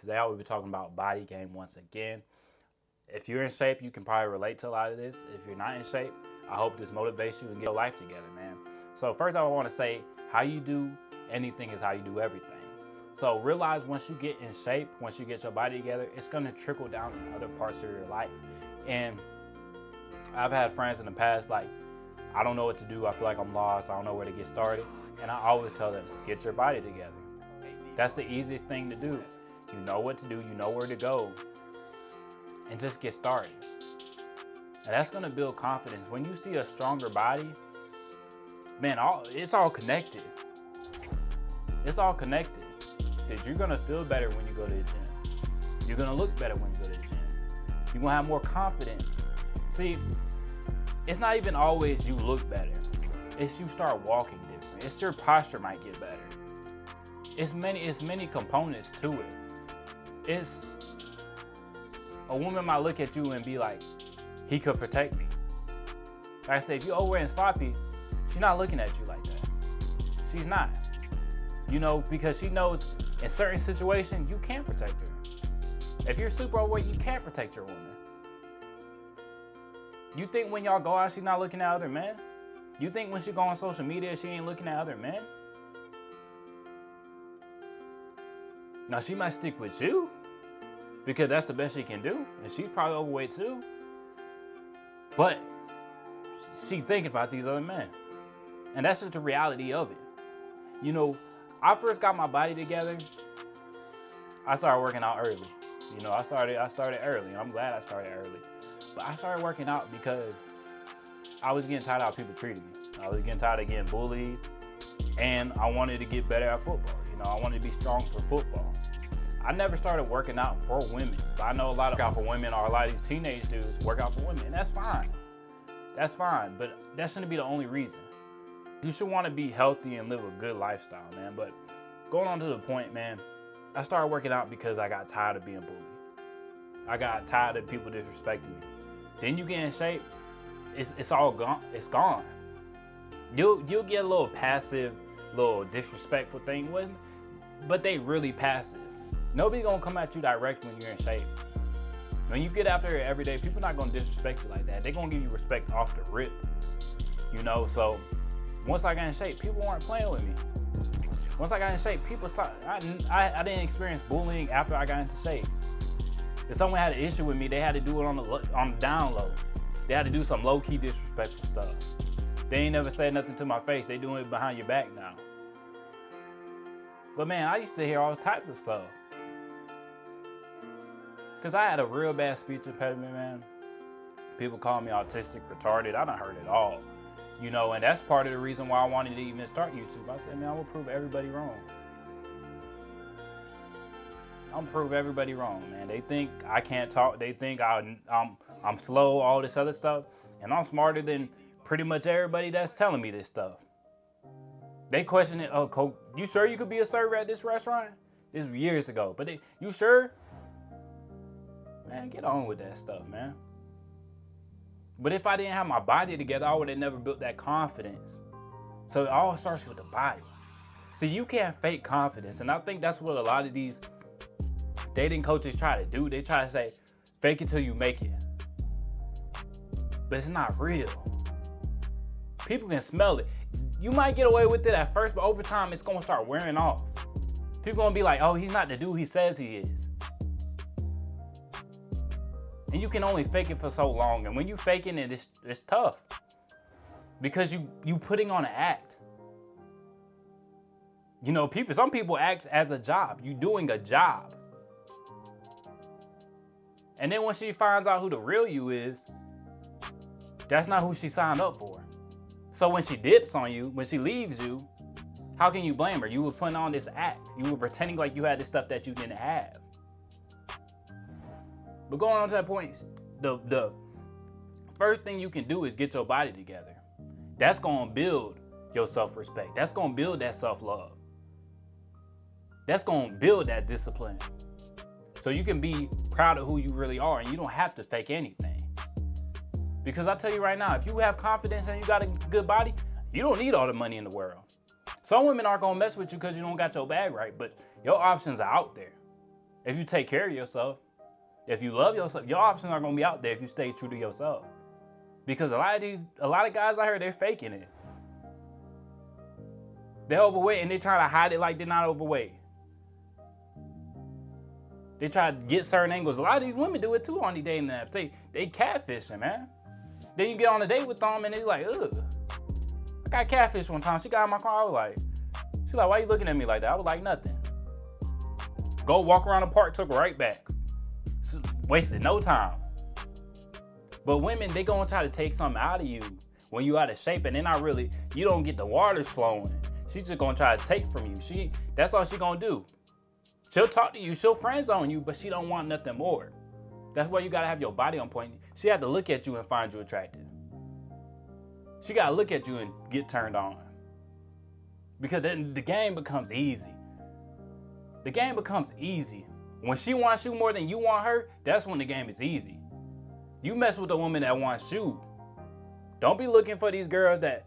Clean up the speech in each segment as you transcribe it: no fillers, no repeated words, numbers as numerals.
Today I will be talking about body game once again. If you're in shape, you can probably relate to a lot of this. If you're not in shape, I hope this motivates you and get your life together, man. So first I want to say, how you do anything is how you do everything. So realize once you get in shape, once you get your body together, it's going to trickle down in other parts of your life. And I've had friends in the past, like, I don't know what to do. I feel like I'm lost. I don't know where to get started. And I always tell them, get your body together. That's the easiest thing to do. You know what to do, you know where to go, and just get started. And that's gonna build confidence. When you see a stronger body, man, it's all connected. It's all connected. Because you're gonna feel better when you go to the gym. You're gonna look better when you go to the gym. You're gonna have more confidence. See, it's not even always you look better. It's you start walking different. It's your posture might get better. It's many components to it. It's a woman might look at you and be like, he could protect me. Like I say, if you're over and sloppy, she's not looking at you like that. She's not. You know, because she knows in certain situations, you can't protect her. If you're super overweight, you can't protect your woman. You think when y'all go out, she's not looking at other men? You think when she go on social media, she ain't looking at other men? Now, she might stick with you because that's the best she can do. And she's probably overweight too. But she's thinking about these other men. And that's just the reality of it. You know, I first got my body together. I started working out early. You know, I started early. And I'm glad I started early. But I started working out because I was getting tired of how people treated me. I was getting tired of getting bullied. And I wanted to get better at football. You know, I wanted to be strong for football. I never started working out for women. But I know a lot of work out for women, or a lot of these teenage dudes work out for women, and that's fine. That's fine, but that shouldn't be the only reason. You should want to be healthy and live a good lifestyle, man. But going on to the point, man, I started working out because I got tired of being bullied. I got tired of people disrespecting me. Then you get in shape, it's all gone. It's gone. You'll get a little passive, little disrespectful thing, but they really passive. Nobody's gonna come at you direct when you're in shape. When you get out there every day, people not gonna disrespect you like that. They're gonna give you respect off the rip. You know, so once I got in shape, people weren't playing with me. Once I got in shape, people stopped. I didn't experience bullying after I got into shape. If someone had an issue with me, they had to do it on the down low. They had to do some low-key disrespectful stuff. They ain't never said nothing to my face. They doing it behind your back now. But man, I used to hear all types of stuff. Because I had a real bad speech impediment, man. People call me autistic, retarded. I done heard it all. You know, and that's part of the reason why I wanted to even start YouTube. I said, man, I'm going to prove everybody wrong. I'm going to prove everybody wrong, man. They think I can't talk. They think I'm slow, all this other stuff. And I'm smarter than pretty much everybody that's telling me this stuff. They question it. Oh, Coach, you sure you could be a server at this restaurant? This was years ago. But you sure? Man, get on with that stuff, man. But if I didn't have my body together, I would have never built that confidence. So it all starts with the body. See, you can't fake confidence. And I think that's what a lot of these dating coaches try to do. They try to say, fake it till you make it. But it's not real. People can smell it. You might get away with it at first, but over time, it's going to start wearing off. People going to be like, oh, he's not the dude he says he is. And you can only fake it for so long. And when you faking it, it's tough. Because you putting on an act. You know, some people act as a job. You doing a job. And then when she finds out who the real you is, that's not who she signed up for. So when she dips on you, when she leaves you, how can you blame her? You were putting on this act. You were pretending like you had this stuff that you didn't have. But going on to that point, the first thing you can do is get your body together. That's going to build your self-respect. That's going to build that self-love. That's going to build that discipline. So you can be proud of who you really are, and you don't have to fake anything. Because I tell you right now, if you have confidence and you got a good body, you don't need all the money in the world. Some women aren't going to mess with you because you don't got your bag right, but your options are out there. If you take care of yourself, if you love yourself, your options are gonna be out there if you stay true to yourself. Because a lot of guys out here, they're faking it. They're overweight and they try to hide it like they're not overweight. They try to get certain angles. A lot of these women do it too on these dating apps. They catfishing, man. Then you get on a date with them and they're like, ugh. I got catfish one time. She got in my car. I was like, she's like, why you looking at me like that? I was like, nothing. Go walk around the park, took right back. Wasted no time. But women, they gonna try to take something out of you when you out of shape, and they're not really, you don't get the waters flowing. She just gonna try to take from you. That's all she gonna do. She'll talk to you, she'll friend zone you, but she don't want nothing more. That's why you gotta have your body on point. She had to look at you and find you attractive. She gotta look at you and get turned on. Because then the game becomes easy. The game becomes easy. When she wants you more than you want her, that's when the game is easy. You mess with a woman that wants you. Don't be looking for these girls that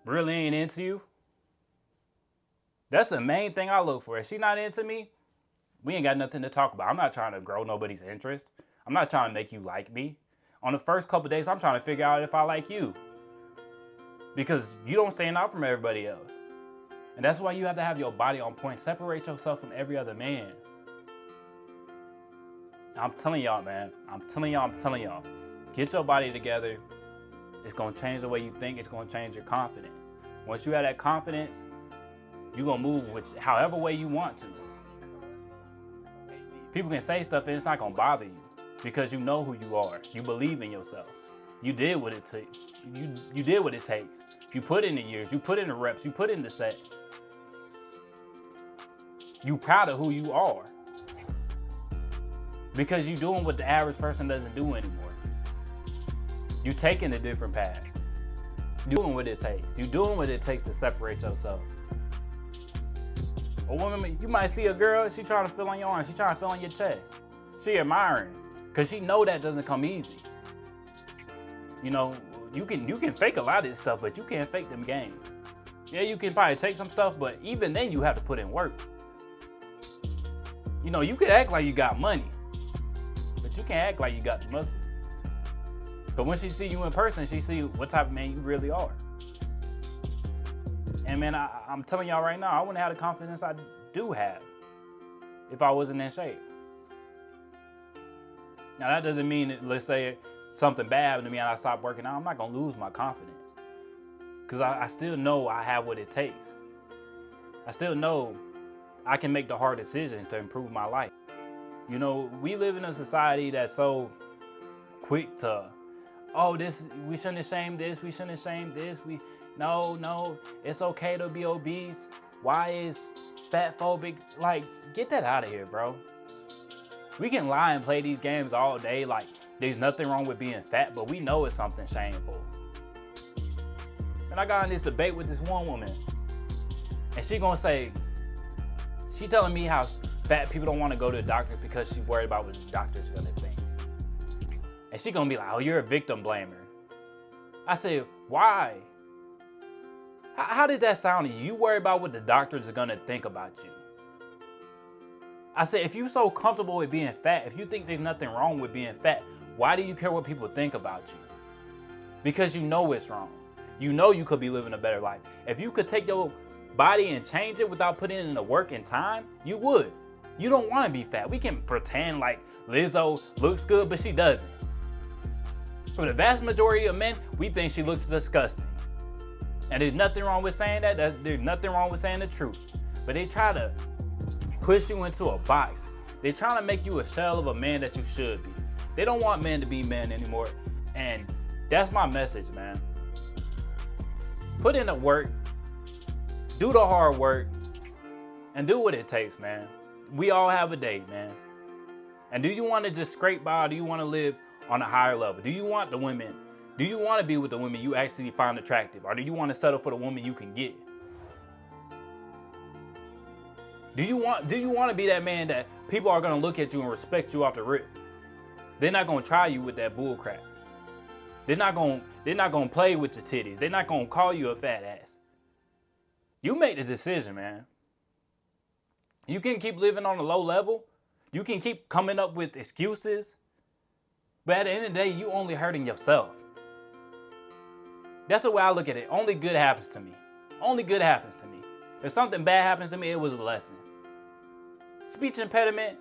really ain't into you. That's the main thing I look for. If she not into me, we ain't got nothing to talk about. I'm not trying to grow nobody's interest. I'm not trying to make you like me. On the first couple days, I'm trying to figure out if I like you. Because you don't stand out from everybody else. And that's why you have to have your body on point. Separate yourself from every other man. I'm telling y'all, man. I'm telling y'all. Get your body together. It's going to change the way you think. It's going to change your confidence. Once you have that confidence, you're going to move however way you want to. People can say stuff and it's not going to bother you because you know who you are. You believe in yourself. You did what it takes. You did what it takes. You put in the years. You put in the reps. You put in the sets. You proud of who you are. Because you're doing what the average person doesn't do anymore. You're taking a different path. You're doing what it takes. You're doing what it takes to separate yourself. A woman, you might see a girl, she trying to feel on your arm. She trying to feel on your chest. She admiring. Because she know that doesn't come easy. You know, you can fake a lot of this stuff, but you can't fake them games. Yeah, you can probably take some stuff, but even then you have to put in work. You know, you can act like you got money, but you can't act like you got the muscle. But when she see you in person, she see what type of man you really are. And man, I'm telling y'all right now, I wouldn't have the confidence I do have if I wasn't in shape. Now that doesn't mean that, let's say something bad happened to me and I stopped working out, I'm not gonna lose my confidence. Because I still know I have what it takes. I still know I can make the hard decisions to improve my life. You know, we live in a society that's so quick to, oh, we shouldn't have shamed this, we shouldn't have shamed this, no, it's okay to be obese. Why is fat phobic? Like, get that out of here, bro. We can lie and play these games all day like there's nothing wrong with being fat, but we know it's something shameful. And I got in this debate with this one woman, and she gonna say, she telling me how fat people don't want to go to the doctor because she's worried about what the doctor's gonna think. And she gonna be like, oh, you're a victim blamer. I said, why? How did that sound to you? You worry about what the doctors are gonna think about you. I said, if you're so comfortable with being fat, if you think there's nothing wrong with being fat, why do you care what people think about you? Because you know it's wrong. You know you could be living a better life. If you could take your body and change it without putting in the work and time, you would. You don't want to be fat. We can pretend like Lizzo looks good, but she doesn't. For the vast majority of men, we think she looks disgusting. And there's nothing wrong with saying that. There's nothing wrong with saying the truth. But they try to push you into a box. They're trying to make you a shell of a man that you should be. They don't want men to be men anymore. And that's my message, man. Put in the work. Do the hard work. And do what it takes, man. We all have a day, man. And do you want to just scrape by, or do you want to live on a higher level? Do you want the women? Do you want to be with the women you actually find attractive? Or do you want to settle for the woman you can get? Do you want to be that man that people are going to look at you and respect you off the rip? They're not going to try you with that bull crap. They're not going to play with your titties. They're not going to call you a fat ass. You make the decision, man. You can keep living on a low level. You can keep coming up with excuses. But at the end of the day, you only hurting yourself. That's the way I look at it. Only good happens to me. Only good happens to me. If something bad happens to me, it was a lesson. Speech impediment,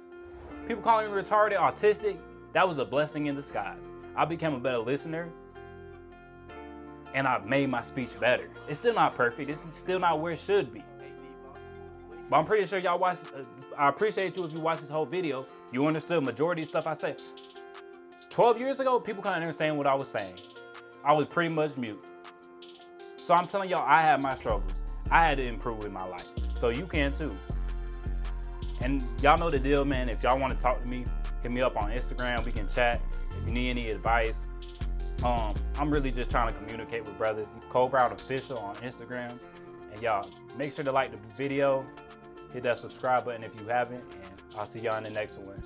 people calling me retarded, autistic, that was a blessing in disguise. I became a better listener, and I made my speech better. It's still not perfect. It's still not where it should be. But I'm pretty sure y'all watched. I appreciate you if you watched this whole video. You understood majority of stuff I say. 12 years ago, people couldn't understand what I was saying. I was pretty much mute. So I'm telling y'all, I had my struggles. I had to improve in my life. So you can too. And y'all know the deal, man. If y'all want to talk to me, hit me up on Instagram. We can chat. If you need any advice, I'm really just trying to communicate with brothers. Cole Brown Official on Instagram. And y'all, make sure to like the video. Hit that subscribe button if you haven't. And I'll see y'all in the next one.